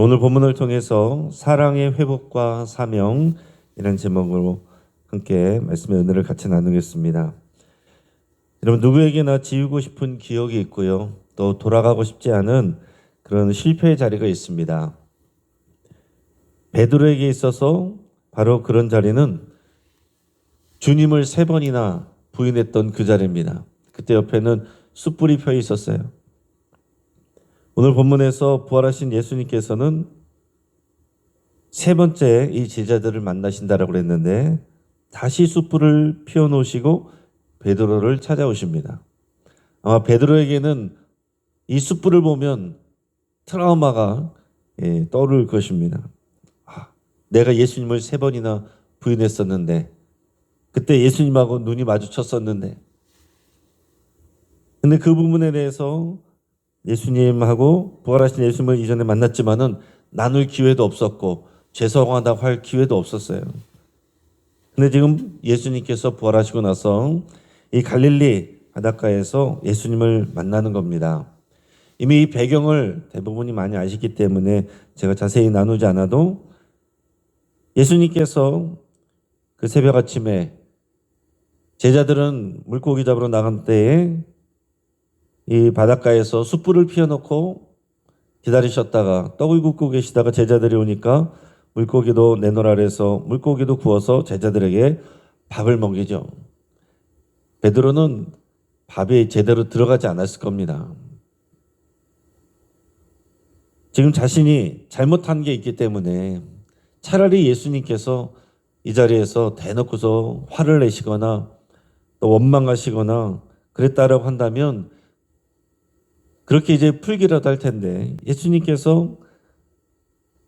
오늘 본문을 통해서 사랑의 회복과 사명이라는 제목으로 함께 말씀의 은혜를 같이 나누겠습니다. 여러분, 누구에게나 지우고 싶은 기억이 있고요, 또 돌아가고 싶지 않은 그런 실패의 자리가 있습니다. 베드로에게 있어서 바로 그런 자리는 주님을 3번이나 부인했던 그 자리입니다. 그때 옆에는 숯불이 펴 있었어요. 오늘 본문에서 부활하신 예수님께서는 3번째 이 제자들을 만나신다라고 그랬는데 다시 숯불을 피워놓으시고 베드로를 찾아오십니다. 아마 베드로에게는 이 숯불을 보면 트라우마가 떠오를 것입니다. 내가 예수님을 3번이나 부인했었는데, 그때 예수님하고 눈이 마주쳤었는데, 근데 그 부분에 대해서 예수님하고 부활하신 예수님을 이전에 만났지만은 나눌 기회도 없었고 죄송하다고 할 기회도 없었어요. 근데 지금 예수님께서 부활하시고 나서 이 갈릴리 바닷가에서 예수님을 만나는 겁니다. 이미 이 배경을 대부분이 많이 아시기 때문에 제가 자세히 나누지 않아도, 예수님께서 그 새벽 아침에 제자들은 물고기 잡으러 나간 때에 이 바닷가에서 숯불을 피워놓고 기다리셨다가 떡을 굽고 계시다가 제자들이 오니까 물고기도 내놓으라 해서 물고기도 구워서 제자들에게 밥을 먹이죠. 베드로는 밥이 제대로 들어가지 않았을 겁니다. 지금 자신이 잘못한 게 있기 때문에 차라리 예수님께서 이 자리에서 대놓고서 화를 내시거나 또 원망하시거나 그랬다라고 한다면 그렇게 이제 풀기라도 할 텐데, 예수님께서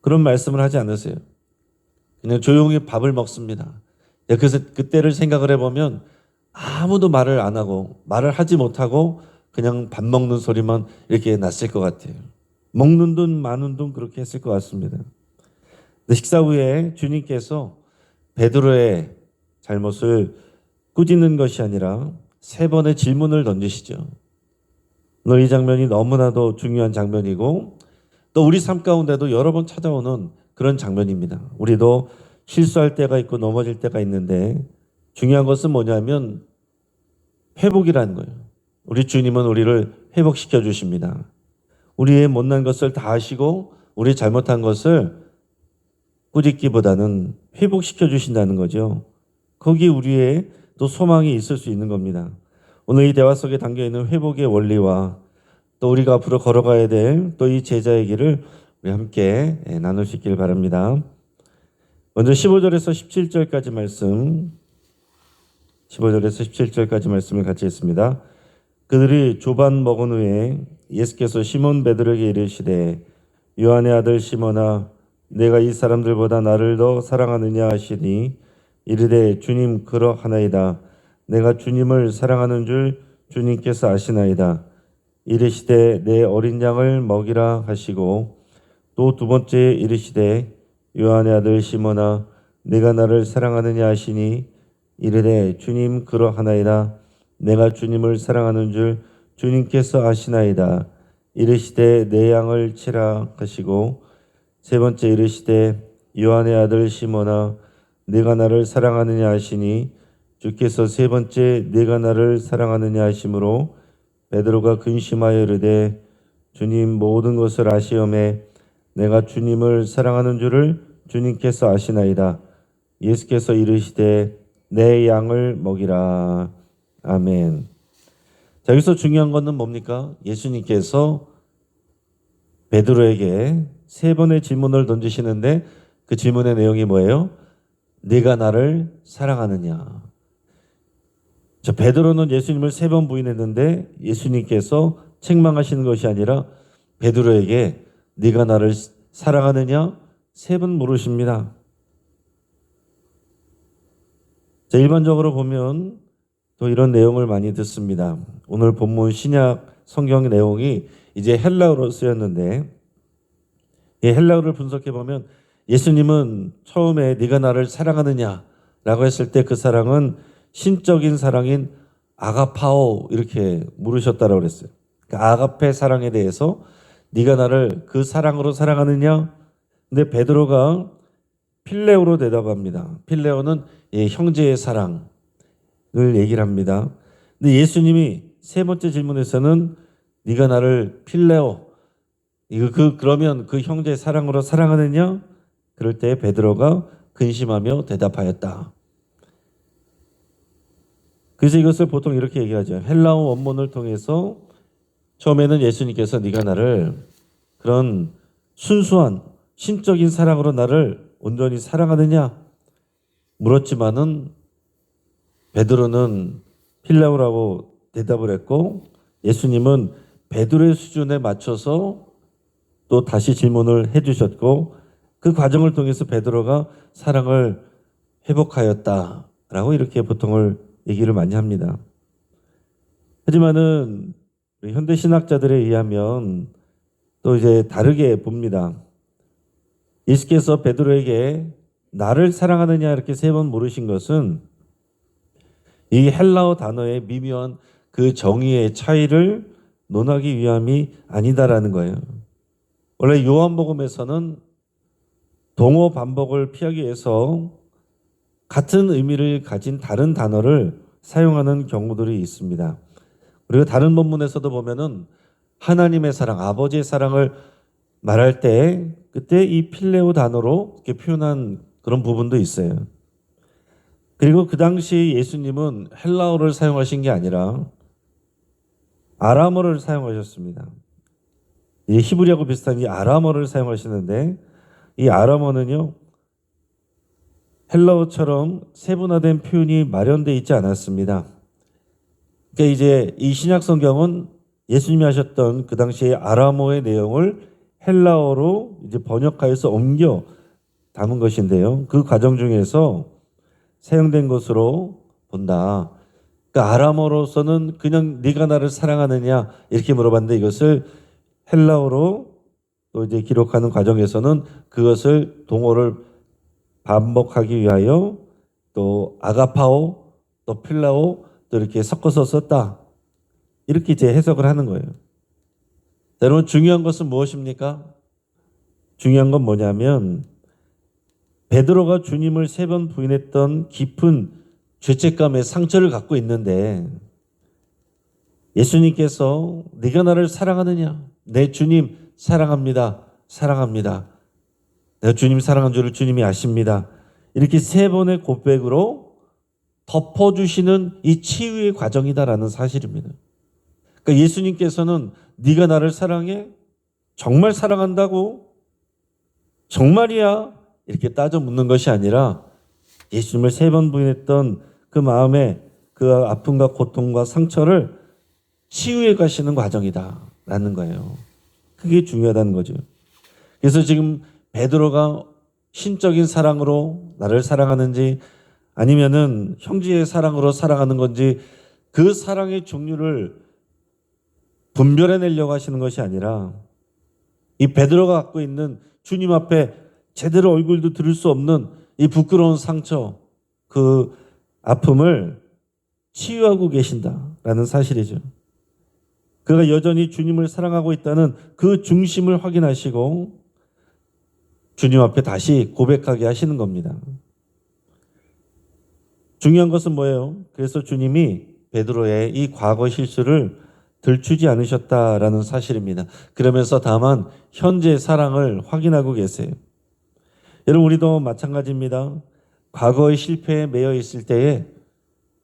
그런 말씀을 하지 않으세요. 그냥 조용히 밥을 먹습니다. 그래서 그때를 생각을 해보면 아무도 말을 안 하고 말을 하지 못하고 그냥 밥 먹는 소리만 이렇게 났을 것 같아요. 먹는 둥 마는 둥 그렇게 했을 것 같습니다. 근데 식사 후에 주님께서 베드로의 잘못을 꾸짖는 것이 아니라 3번의 질문을 던지시죠. 오늘 이 장면이 너무나도 중요한 장면이고 또 우리 삶 가운데도 여러 번 찾아오는 그런 장면입니다. 우리도 실수할 때가 있고 넘어질 때가 있는데 중요한 것은 뭐냐면 회복이라는 거예요. 우리 주님은 우리를 회복시켜 주십니다. 우리의 못난 것을 다 아시고 우리 잘못한 것을 꾸짖기보다는 회복시켜 주신다는 거죠. 거기 우리의 또 소망이 있을 수 있는 겁니다. 오늘 이 대화 속에 담겨있는 회복의 원리와 또 우리가 앞으로 걸어가야 될 또 이 제자의 길을 우리 함께 나눌 수 있길 바랍니다. 먼저 15절에서 17절까지 말씀, 15절에서 17절까지 말씀을 같이 읽습니다. 그들이 조반 먹은 후에 예수께서 시몬 베드로에게 이르시되 요한의 아들 시몬아, 내가 이 사람들보다 나를 더 사랑하느냐 하시니 이르되 주님 그러하나이다. 내가 주님을 사랑하는 줄 주님께서 아시나이다. 이르시되 내 어린 양을 먹이라 하시고 또 2번째 이르시되 요한의 아들 시몬아, 내가 나를 사랑하느냐 하시니 이르되 주님 그러하나이다. 내가 주님을 사랑하는 줄 주님께서 아시나이다. 이르시되 내 양을 치라 하시고 3번째 이르시되 요한의 아들 시몬아, 내가 나를 사랑하느냐 하시니 주께서 3번째 내가 나를 사랑하느냐 하심으로 베드로가 근심하여 이르되 주님 모든 것을 아시오매 내가 주님을 사랑하는 줄을 주님께서 아시나이다. 예수께서 이르시되 내 양을 먹이라. 아멘. 자, 여기서 중요한 것은 뭡니까? 예수님께서 베드로에게 3번의 질문을 던지시는데 그 질문의 내용이 뭐예요? 네가 나를 사랑하느냐? 저 베드로는 예수님을 3번 부인했는데 예수님께서 책망하시는 것이 아니라 베드로에게 네가 나를 사랑하느냐? 3번 물으십니다. 자, 일반적으로 보면 또 이런 내용을 많이 듣습니다. 오늘 본문 신약 성경 내용이 이제 헬라어로 쓰였는데 이 헬라어를 분석해 보면 예수님은 처음에 네가 나를 사랑하느냐라고 했을 때 그 사랑은 신적인 사랑인 아가파오 이렇게 물으셨다라고 그랬어요. 그러니까 아가페 사랑에 대해서 네가 나를 그 사랑으로 사랑하느냐 근데 베드로가 필레오로 대답합니다. 필레오는 형제의 사랑을 얘기를 합니다. 근데 예수님이 세 번째 질문에서는 네가 나를 필레오 그러면 그 형제의 사랑으로 사랑하느냐? 그럴 때 베드로가 근심하며 대답하였다. 그래서 이것을 보통 이렇게 얘기하죠. 헬라어 원문을 통해서 처음에는 예수님께서 네가 나를 그런 순수한 신적인 사랑으로 나를 온전히 사랑하느냐 물었지만은 베드로는 필레오라고 대답을 했고 예수님은 베드로의 수준에 맞춰서 또 다시 질문을 해주셨고 그 과정을 통해서 베드로가 사랑을 회복하였다라고 이렇게 보통을 얘기를 많이 합니다. 하지만은 현대 신학자들에 의하면 또 이제 다르게 봅니다. 예수께서 베드로에게 나를 사랑하느냐 이렇게 세 번 물으신 것은 이 헬라어 단어의 미묘한 그 정의의 차이를 논하기 위함이 아니다라는 거예요. 원래 요한복음에서는 동어 반복을 피하기 위해서 같은 의미를 가진 다른 단어를 사용하는 경우들이 있습니다. 그리고 다른 본문에서도 보면은 하나님의 사랑, 아버지의 사랑을 말할 때 그때 이 필레오 단어로 이렇게 표현한 그런 부분도 있어요. 그리고 그 당시 예수님은 헬라어를 사용하신 게 아니라 아람어를 사용하셨습니다. 이 히브리하고 비슷한 이 아람어를 사용하시는데 이 아람어는요 헬라어처럼 세분화된 표현이 마련되어 있지 않았습니다. 그러니까 이제 이 신약 성경은 예수님이 하셨던 그 당시의 아람어의 내용을 헬라어로 이제 번역하여서 옮겨 담은 것인데요. 그 과정 중에서 사용된 것으로 본다. 그러니까 아람어로서는 그냥 네가 나를 사랑하느냐 이렇게 물어봤는데 이것을 헬라어로 또 이제 기록하는 과정에서는 그것을 동어를 반복하기 위하여 또 아가파오 또 필라오 또 이렇게 섞어서 썼다. 이렇게 이제 해석을 하는 거예요. 여러분 중요한 것은 무엇입니까? 중요한 건 뭐냐면 베드로가 주님을 세 번 부인했던 깊은 죄책감의 상처를 갖고 있는데 예수님께서 네가 나를 사랑하느냐? 내 주님 사랑합니다. 사랑합니다. 내가 주님 사랑한 줄을 주님이 아십니다. 이렇게 세 번의 고백으로 덮어주시는 이 치유의 과정이다라는 사실입니다. 그러니까 예수님께서는 네가 나를 사랑해? 정말 사랑한다고? 정말이야? 이렇게 따져 묻는 것이 아니라 예수님을 세 번 부인했던 그 마음의 그 아픔과 고통과 상처를 치유해 가시는 과정이다라는 거예요. 그게 중요하다는 거죠. 그래서 지금 베드로가 신적인 사랑으로 나를 사랑하는지 아니면은 형제의 사랑으로 사랑하는 건지 그 사랑의 종류를 분별해내려고 하시는 것이 아니라 이 베드로가 갖고 있는 주님 앞에 제대로 얼굴도 들을 수 없는 이 부끄러운 상처 그 아픔을 치유하고 계신다라는 사실이죠. 그가 여전히 주님을 사랑하고 있다는 그 중심을 확인하시고 주님 앞에 다시 고백하게 하시는 겁니다. 중요한 것은 뭐예요? 그래서 주님이 베드로의 이 과거 실수를 들추지 않으셨다라는 사실입니다. 그러면서 다만 현재의 사랑을 확인하고 계세요. 여러분 우리도 마찬가지입니다. 과거의 실패에 매여 있을 때에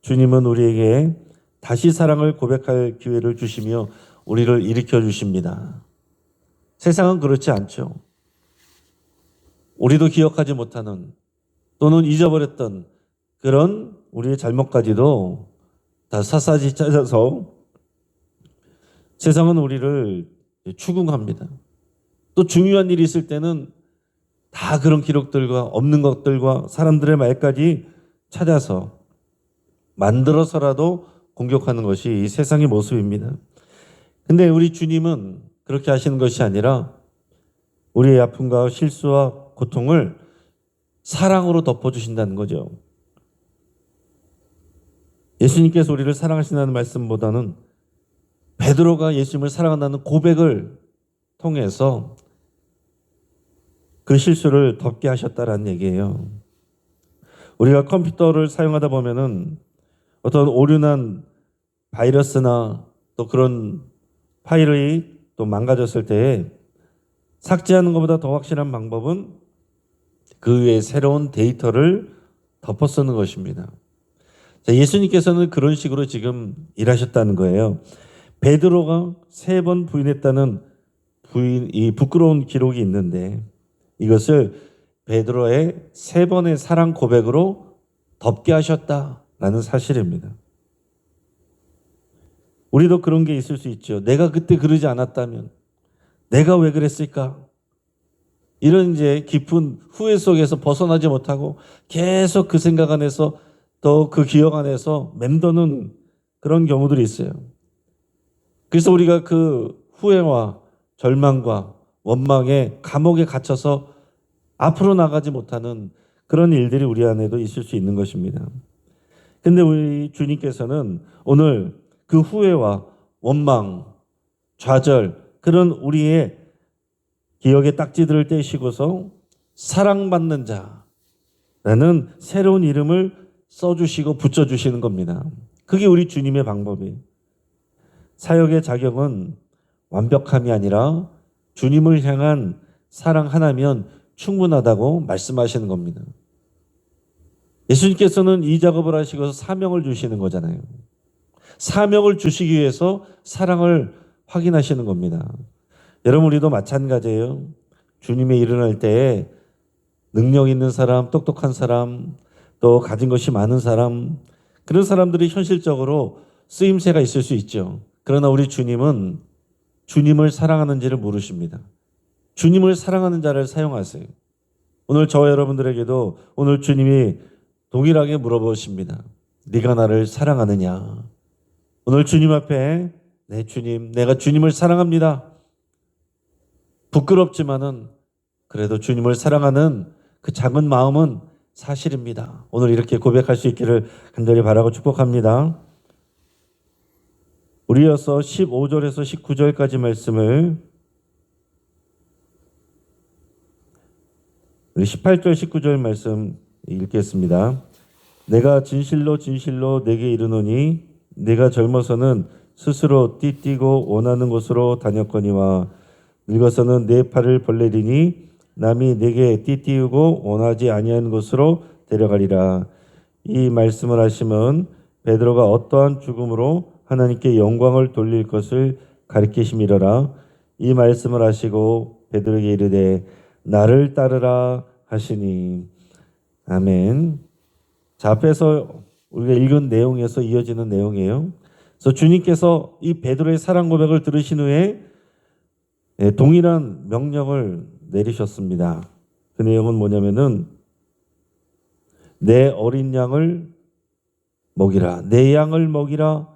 주님은 우리에게 다시 사랑을 고백할 기회를 주시며 우리를 일으켜 주십니다. 세상은 그렇지 않죠. 우리도 기억하지 못하는 또는 잊어버렸던 그런 우리의 잘못까지도 다 샅샅이 찾아서 세상은 우리를 추궁합니다. 또 중요한 일이 있을 때는 다 그런 기록들과 없는 것들과 사람들의 말까지 찾아서 만들어서라도 공격하는 것이 이 세상의 모습입니다. 근데 우리 주님은 그렇게 하시는 것이 아니라 우리의 아픔과 실수와 고통을 사랑으로 덮어주신다는 거죠. 예수님께서 우리를 사랑하신다는 말씀보다는 베드로가 예수님을 사랑한다는 고백을 통해서 그 실수를 덮게 하셨다라는 얘기예요. 우리가 컴퓨터를 사용하다 보면은 어떤 오류난 바이러스나 또 그런 파일이 또 망가졌을 때에 삭제하는 것보다 더 확실한 방법은 그 위에 새로운 데이터를 덮어 쓰는 것입니다. 자, 예수님께서는 그런 식으로 지금 일하셨다는 거예요. 베드로가 3번 부인했다는 이 부끄러운 기록이 있는데 이것을 베드로의 3번의 사랑 고백으로 덮게 하셨다라는 사실입니다. 우리도 그런 게 있을 수 있죠. 내가 그때 그러지 않았다면, 내가 왜 그랬을까? 이런 이제 깊은 후회 속에서 벗어나지 못하고 계속 그 생각 안에서 또 그 기억 안에서 맴도는 그런 경우들이 있어요. 그래서 우리가 그 후회와 절망과 원망에 감옥에 갇혀서 앞으로 나가지 못하는 그런 일들이 우리 안에도 있을 수 있는 것입니다. 근데 우리 주님께서는 오늘 그 후회와 원망, 좌절, 그런 우리의 기억의 딱지들을 떼시고서 사랑받는 자라는 새로운 이름을 써주시고 붙여주시는 겁니다. 그게 우리 주님의 방법이에요. 사역의 자격은 완벽함이 아니라 주님을 향한 사랑 하나면 충분하다고 말씀하시는 겁니다. 예수님께서는 이 작업을 하시고서 사명을 주시는 거잖아요. 사명을 주시기 위해서 사랑을 확인하시는 겁니다. 여러분, 우리도 마찬가지예요. 주님의 일을 할 때에 능력 있는 사람, 똑똑한 사람, 또 가진 것이 많은 사람, 그런 사람들이 현실적으로 쓰임새가 있을 수 있죠. 그러나 우리 주님은 주님을 사랑하는지를 물으십니다. 주님을 사랑하는 자를 사용하세요. 오늘 저와 여러분들에게도 오늘 주님이 동일하게 물어보십니다. 네가 나를 사랑하느냐? 오늘 주님 앞에 네 주님, 내가 주님을 사랑합니다. 부끄럽지만은 그래도 주님을 사랑하는 그 작은 마음은 사실입니다. 오늘 이렇게 고백할 수 있기를 간절히 바라고 축복합니다. 우리 이어서 15절에서 19절까지 말씀을 우리 18절 19절 말씀 읽겠습니다. 내가 진실로 진실로 내게 이르노니 내가 젊어서는 스스로 띠뛰고 원하는 곳으로 다녔거니와 늙어서는 내 팔을 벌레리니 남이 내게 띠띠우고 원하지 아니한 곳으로 데려가리라. 이 말씀을 하시면 베드로가 어떠한 죽음으로 하나님께 영광을 돌릴 것을 가리키심이로라. 이 말씀을 하시고 베드로에게 이르되 나를 따르라 하시니. 아멘. 자, 앞에서 우리가 읽은 내용에서 이어지는 내용이에요. 그래서 주님께서 이 베드로의 사랑 고백을 들으신 후에 동일한 명령을 내리셨습니다. 그 내용은 뭐냐면은 내 어린 양을 먹이라. 내 양을 먹이라.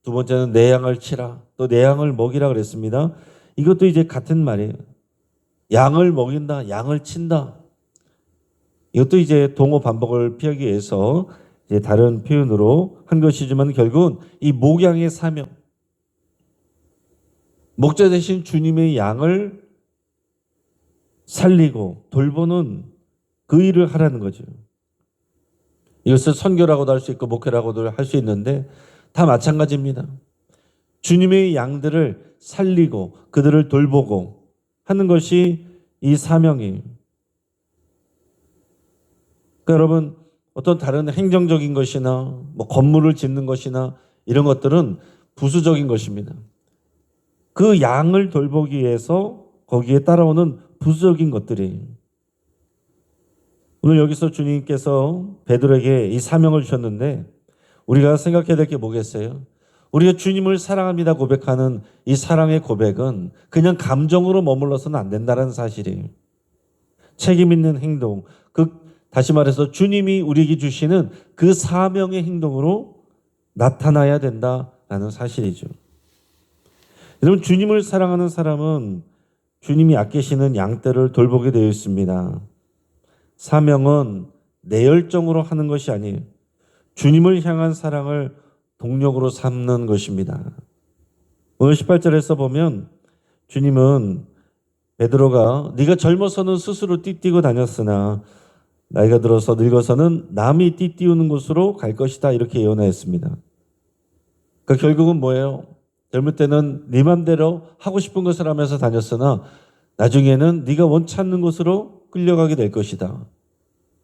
두 번째는 내 양을 치라. 또 내 양을 먹이라 그랬습니다. 이것도 이제 같은 말이에요. 양을 먹인다. 양을 친다. 이것도 이제 동어 반복을 피하기 위해서 이제 다른 표현으로 한 것이지만 결국은 이 목양의 사명. 목자 대신 주님의 양을 살리고 돌보는 그 일을 하라는 거죠. 이것을 선교라고도 할 수 있고 목회라고도 할 수 있는데 다 마찬가지입니다. 주님의 양들을 살리고 그들을 돌보고 하는 것이 이 사명이에요. 그러니까 여러분, 어떤 다른 행정적인 것이나 뭐 건물을 짓는 것이나 이런 것들은 부수적인 것입니다. 그 양을 돌보기 위해서 거기에 따라오는 부수적인 것들이 오늘 여기서 주님께서 베드로에게 이 사명을 주셨는데 우리가 생각해야 될 게 뭐겠어요? 우리가 주님을 사랑합니다 고백하는 이 사랑의 고백은 그냥 감정으로 머물러서는 안 된다는 사실이에요. 책임 있는 행동, 다시 말해서 주님이 우리에게 주시는 그 사명의 행동으로 나타나야 된다라는 사실이죠. 여러분, 주님을 사랑하는 사람은 주님이 아끼시는 양떼를 돌보게 되어 있습니다. 사명은 내 열정으로 하는 것이 아니에요. 주님을 향한 사랑을 동력으로 삼는 것입니다. 오늘 18절에서 보면 주님은 베드로가 네가 젊어서는 스스로 띠뛰고 다녔으나 나이가 들어서 늙어서는 남이 띠띠우는 곳으로 갈 것이다 이렇게 예언하였습니다. 그러니까 결국은 뭐예요? 젊을 때는 네 맘대로 하고 싶은 것을 하면서 다녔으나 나중에는 네가 원치 않는 곳으로 끌려가게 될 것이다.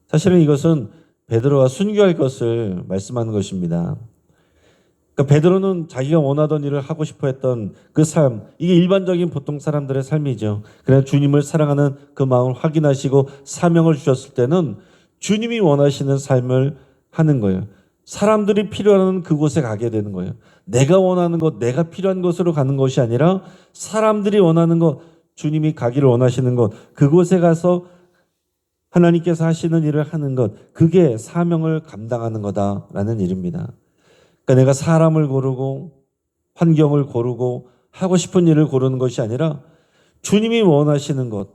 사실은 이것은 베드로가 순교할 것을 말씀하는 것입니다. 그러니까 베드로는 자기가 원하던 일을 하고 싶어 했던 그 삶, 이게 일반적인 보통 사람들의 삶이죠. 그러나 주님을 사랑하는 그 마음을 확인하시고 사명을 주셨을 때는 주님이 원하시는 삶을 하는 거예요. 사람들이 필요한 그곳에 가게 되는 거예요. 내가 원하는 것, 내가 필요한 곳으로 가는 것이 아니라 사람들이 원하는 것, 주님이 가기를 원하시는 것, 그곳에 가서 하나님께서 하시는 일을 하는 것, 그게 사명을 감당하는 거다라는 일입니다. 그러니까 내가 사람을 고르고 환경을 고르고 하고 싶은 일을 고르는 것이 아니라 주님이 원하시는 것,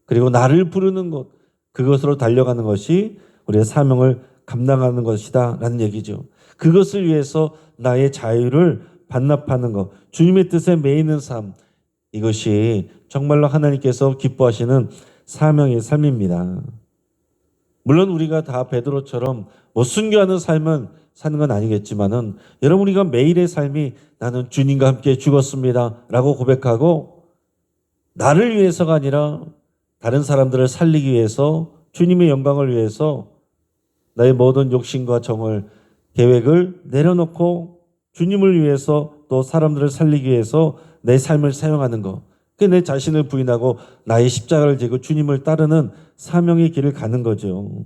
그리고 나를 부르는 것, 그것으로 달려가는 것이 우리의 사명을 감당하는 것이다 라는 얘기죠. 그것을 위해서 나의 자유를 반납하는 것, 주님의 뜻에 매이는 삶, 이것이 정말로 하나님께서 기뻐하시는 사명의 삶입니다. 물론 우리가 다 베드로처럼 순교하는 삶은 사는 건 아니겠지만은 여러분, 우리가 매일의 삶이 나는 주님과 함께 죽었습니다 라고 고백하고 나를 위해서가 아니라 다른 사람들을 살리기 위해서 주님의 영광을 위해서 나의 모든 욕심과 정을 계획을 내려놓고 주님을 위해서 또 사람들을 살리기 위해서 내 삶을 사용하는 것, 그 내 자신을 부인하고 나의 십자가를 지고 주님을 따르는 사명의 길을 가는 거죠.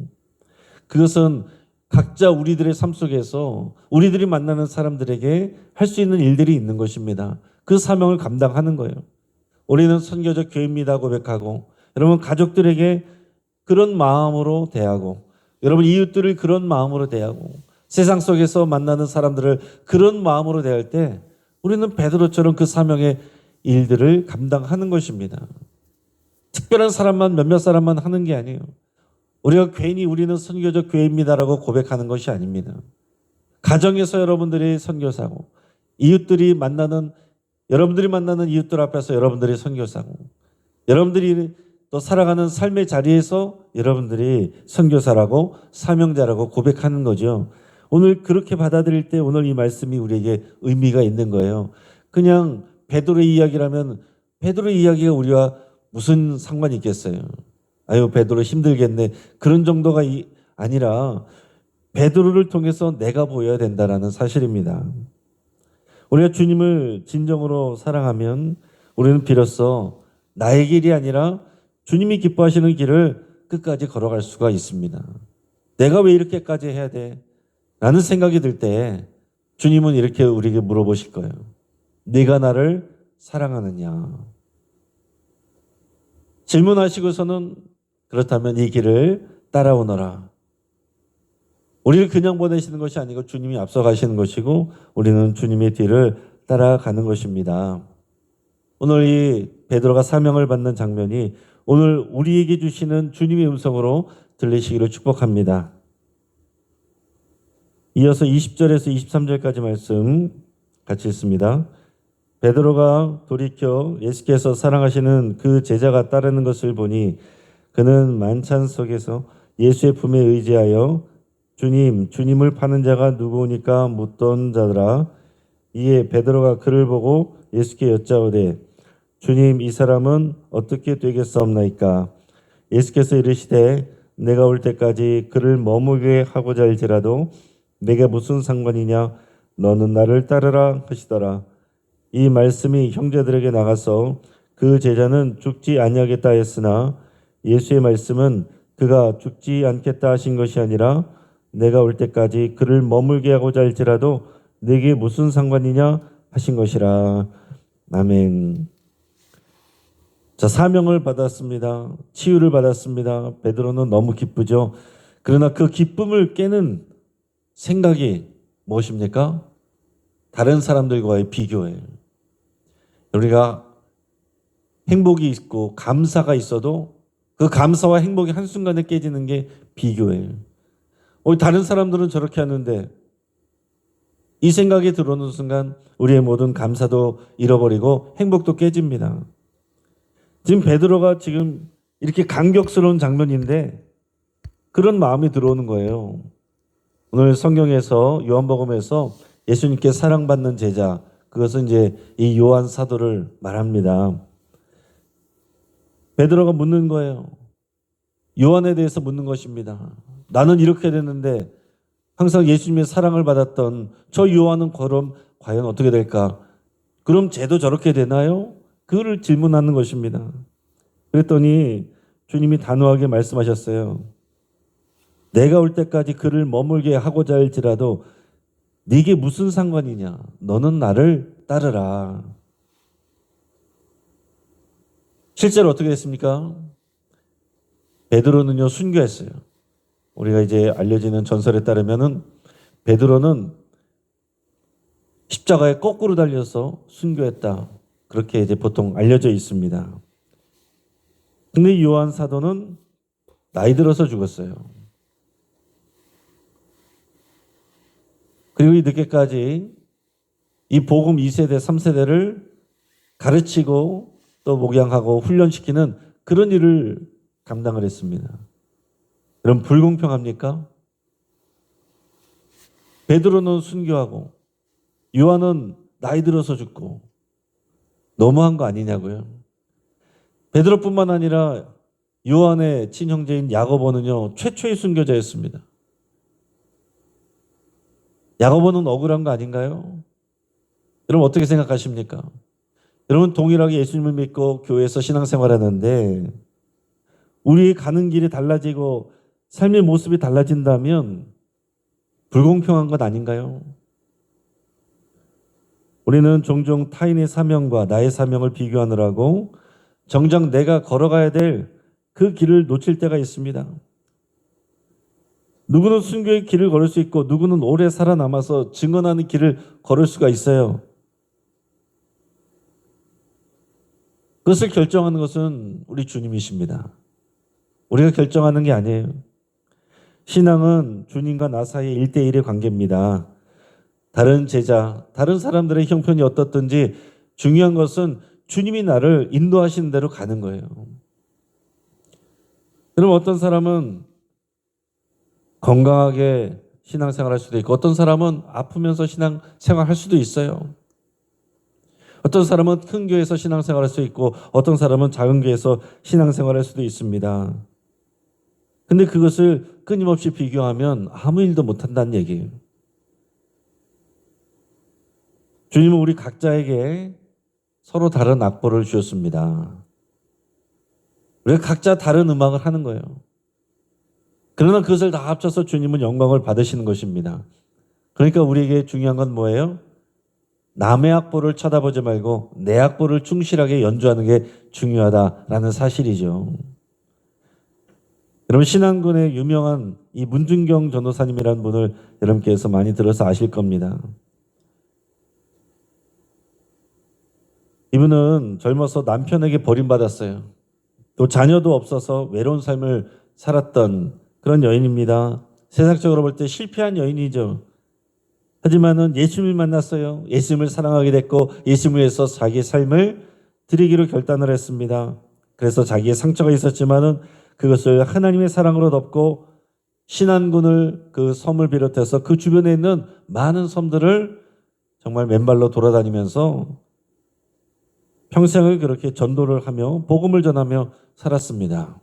그것은 각자 우리들의 삶 속에서 우리들이 만나는 사람들에게 할 수 있는 일들이 있는 것입니다. 그 사명을 감당하는 거예요. 우리는 선교적 교회입니다 고백하고, 여러분 가족들에게 그런 마음으로 대하고, 여러분 이웃들을 그런 마음으로 대하고, 세상 속에서 만나는 사람들을 그런 마음으로 대할 때 우리는 베드로처럼 그 사명의 일들을 감당하는 것입니다. 특별한 사람만, 몇몇 사람만 하는 게 아니에요. 우리가 괜히 우리는 선교적 교회입니다라고 고백하는 것이 아닙니다. 가정에서 여러분들이 선교사고, 여러분들이 만나는 이웃들 앞에서 여러분들이 선교사고, 여러분들이 또 살아가는 삶의 자리에서 여러분들이 선교사라고 사명자라고 고백하는 거죠. 오늘 그렇게 받아들일 때 오늘 이 말씀이 우리에게 의미가 있는 거예요. 그냥 베드로의 이야기라면 베드로의 이야기가 우리와 무슨 상관이 있겠어요? 아유, 베드로 힘들겠네. 그런 정도가 아니라 베드로를 통해서 내가 보여야 된다라는 사실입니다. 우리가 주님을 진정으로 사랑하면 우리는 비로소 나의 길이 아니라 주님이 기뻐하시는 길을 끝까지 걸어갈 수가 있습니다. 내가 왜 이렇게까지 해야 돼? 라는 생각이 들 때 주님은 이렇게 우리에게 물어보실 거예요. 네가 나를 사랑하느냐? 질문하시고서는 그렇다면 이 길을 따라오너라. 우리를 그냥 보내시는 것이 아니고 주님이 앞서가시는 것이고 우리는 주님의 뒤를 따라가는 것입니다. 오늘 이 베드로가 사명을 받는 장면이 오늘 우리에게 주시는 주님의 음성으로 들리시기를 축복합니다. 이어서 20절에서 23절까지 말씀 같이 읽습니다. 베드로가 돌이켜 예수께서 사랑하시는 그 제자가 따르는 것을 보니 그는 만찬 속에서 예수의 품에 의지하여 주님을 파는 자가 누구오니까 묻던 자더라. 이에 베드로가 그를 보고 예수께 여짜오되 주님, 이 사람은 어떻게 되겠사옵나이까? 예수께서 이르시되 내가 올 때까지 그를 머무게 하고자 할지라도 내게 무슨 상관이냐? 너는 나를 따르라 하시더라. 이 말씀이 형제들에게 나가서 그 제자는 죽지 아니하겠다 했으나 예수의 말씀은 그가 죽지 않겠다 하신 것이 아니라 내가 올 때까지 그를 머물게 하고자 할지라도 내게 무슨 상관이냐 하신 것이라. 아멘. 자, 사명을 받았습니다. 치유를 받았습니다. 베드로는 너무 기쁘죠. 그러나 그 기쁨을 깨는 생각이 무엇입니까? 다른 사람들과의 비교예요. 우리가 행복이 있고 감사가 있어도 그 감사와 행복이 한순간에 깨지는 게 비교예요. 다른 사람들은 저렇게 하는데 이 생각이 들어오는 순간 우리의 모든 감사도 잃어버리고 행복도 깨집니다. 지금 베드로가 지금 이렇게 감격스러운 장면인데 그런 마음이 들어오는 거예요. 오늘 성경에서 요한복음에서 예수님께 사랑받는 제자, 그것은 이제 이 요한 사도를 말합니다. 베드로가 묻는 거예요. 요한에 대해서 묻는 것입니다. 나는 이렇게 됐는데 항상 예수님의 사랑을 받았던 저 요한은 그럼 과연 어떻게 될까? 그럼 쟤도 저렇게 되나요? 그거를 질문하는 것입니다. 그랬더니 주님이 단호하게 말씀하셨어요. 내가 올 때까지 그를 머물게 하고자 할지라도 네게 무슨 상관이냐? 너는 나를 따르라. 실제로 어떻게 됐습니까? 베드로는요 순교했어요. 우리가 이제 알려지는 전설에 따르면은 베드로는 십자가에 거꾸로 달려서 순교했다. 그렇게 이제 보통 알려져 있습니다. 근데 요한 사도는 나이 들어서 죽었어요. 그리고 이 늦게까지 이 복음 2세대, 3세대를 가르치고 또 목양하고 훈련시키는 그런 일을 감당을 했습니다. 그럼 불공평합니까? 베드로는 순교하고 요한은 나이 들어서 죽고 너무한 거 아니냐고요. 베드로뿐만 아니라 요한의 친형제인 야고보는요 최초의 순교자였습니다. 야고보는 억울한 거 아닌가요? 여러분 어떻게 생각하십니까? 여러분 동일하게 예수님을 믿고 교회에서 신앙생활하는데 우리의 가는 길이 달라지고 삶의 모습이 달라진다면 불공평한 것 아닌가요? 우리는 종종 타인의 사명과 나의 사명을 비교하느라고 정작 내가 걸어가야 될 그 길을 놓칠 때가 있습니다. 누구는 순교의 길을 걸을 수 있고 누구는 오래 살아남아서 증언하는 길을 걸을 수가 있어요. 그것을 결정하는 것은 우리 주님이십니다. 우리가 결정하는 게 아니에요. 신앙은 주님과 나 사이의 1대1의 관계입니다. 다른 제자, 다른 사람들의 형편이 어떻든지 중요한 것은 주님이 나를 인도하시는 대로 가는 거예요. 그럼 어떤 사람은 건강하게 신앙생활할 수도 있고 어떤 사람은 아프면서 신앙생활할 수도 있어요. 어떤 사람은 큰 교회에서 신앙생활할 수 있고 어떤 사람은 작은 교회에서 신앙생활할 수도 있습니다. 근데 그것을 끊임없이 비교하면 아무 일도 못한다는 얘기예요. 주님은 우리 각자에게 서로 다른 악보를 주셨습니다. 우리가 각자 다른 음악을 하는 거예요. 그러나 그것을 다 합쳐서 주님은 영광을 받으시는 것입니다. 그러니까 우리에게 중요한 건 뭐예요? 남의 악보를 쳐다보지 말고 내 악보를 충실하게 연주하는 게 중요하다라는 사실이죠. 여러분 신앙군의 유명한 이 문준경 전도사님이라는 분을 여러분께서 많이 들어서 아실 겁니다. 이분은 젊어서 남편에게 버림받았어요. 또 자녀도 없어서 외로운 삶을 살았던 그런 여인입니다. 세상적으로 볼 때 실패한 여인이죠. 하지만은 예수님을 만났어요. 예수님을 사랑하게 됐고 예수님을 위해서 자기의 삶을 드리기로 결단을 했습니다. 그래서 자기의 상처가 있었지만은 그것을 하나님의 사랑으로 덮고 신안군을 그 섬을 비롯해서 그 주변에 있는 많은 섬들을 정말 맨발로 돌아다니면서 평생을 그렇게 전도를 하며 복음을 전하며 살았습니다.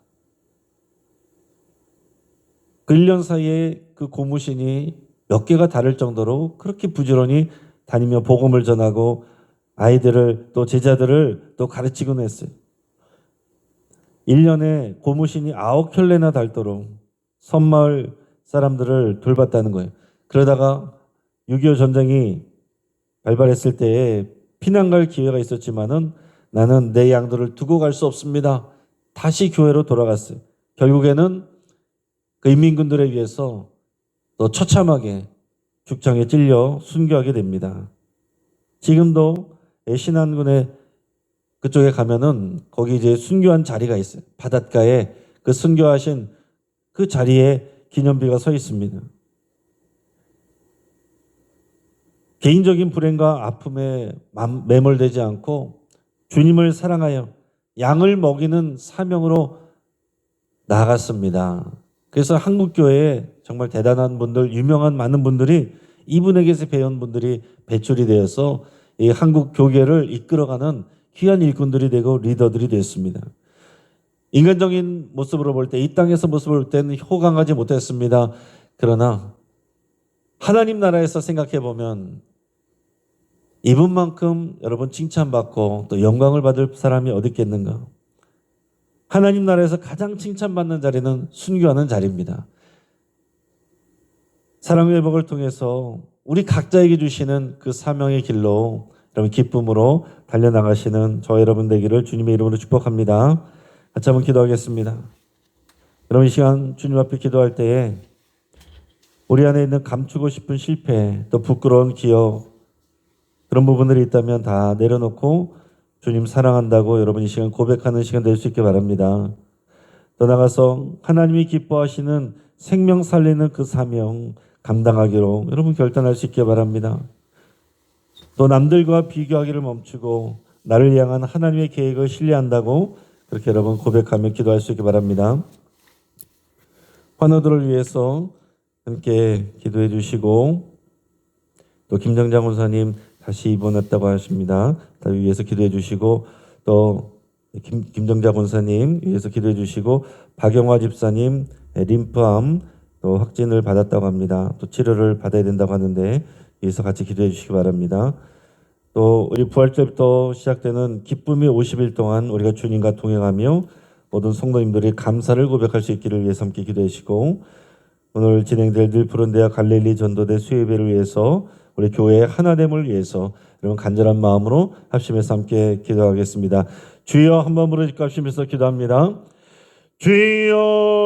그 1년 사이에 그 고무신이 몇 개가 다를 정도로 그렇게 부지런히 다니며 복음을 전하고 아이들을 또 제자들을 또 가르치곤 했어요. 1년에 고무신이 9켤레나 닳도록 섬마을 사람들을 돌봤다는 거예요. 그러다가 6.25 전쟁이 발발했을 때에 피난 갈 기회가 있었지만은 나는 내 양들을 두고 갈 수 없습니다. 다시 교회로 돌아갔어요. 결국에는 그 인민군들에 의해서 또 처참하게 죽창에 찔려 순교하게 됩니다. 지금도 신안군의 그쪽에 가면은 거기 이제 순교한 자리가 있어요. 바닷가에 그 순교하신 그 자리에 기념비가 서 있습니다. 개인적인 불행과 아픔에 매몰되지 않고 주님을 사랑하여 양을 먹이는 사명으로 나아갔습니다. 그래서 한국교회에 정말 대단한 분들, 유명한 많은 분들이 이분에게서 배운 분들이 배출이 되어서 이 한국 교계를 이끌어가는 귀한 일꾼들이 되고 리더들이 됐습니다. 인간적인 모습으로 볼 때, 이 땅에서 모습을 볼 때는 호강하지 못했습니다. 그러나 하나님 나라에서 생각해 보면 이분만큼 여러분 칭찬받고 또 영광을 받을 사람이 어디 있겠는가? 하나님 나라에서 가장 칭찬받는 자리는 순교하는 자리입니다. 사랑의 회복을 통해서 우리 각자에게 주시는 그 사명의 길로 여러분 기쁨으로 달려나가시는 저 여러분 되기를 주님의 이름으로 축복합니다. 같이 한번 기도하겠습니다. 여러분 이 시간 주님 앞에 기도할 때에 우리 안에 있는 감추고 싶은 실패, 또 부끄러운 기억, 그런 부분들이 있다면 다 내려놓고 주님 사랑한다고 여러분 이 시간 고백하는 시간 될 수 있게 바랍니다. 더 나아가서 하나님이 기뻐하시는 생명 살리는 그 사명 감당하기로 여러분 결단할 수 있게 바랍니다. 또 남들과 비교하기를 멈추고 나를 향한 하나님의 계획을 신뢰한다고 그렇게 여러분 고백하며 기도할 수 있게 바랍니다. 환우들을 위해서 함께 기도해 주시고 또 김정장 원사님 다시 입원했다고 하십니다. 위해서 기도해 주시고 또 김정자 권사님 위해서 기도해 주시고 박영화 집사님 림프암 또 확진을 받았다고 합니다. 또 치료를 받아야 된다고 하는데 위해서 같이 기도해 주시기 바랍니다. 또 우리 부활절부터 시작되는 기쁨의 50일 동안 우리가 주님과 동행하며 모든 성도님들이 감사를 고백할 수 있기를 위해서 함께 기도해 주시고 오늘 진행될 늘 푸른대와 갈릴리 전도대 수혜배를 위해서 우리 교회의 하나됨을 위해서 여러분 간절한 마음으로 합심해서 함께 기도하겠습니다. 주여 한번 부르짖고 합심해서 기도합니다. 주여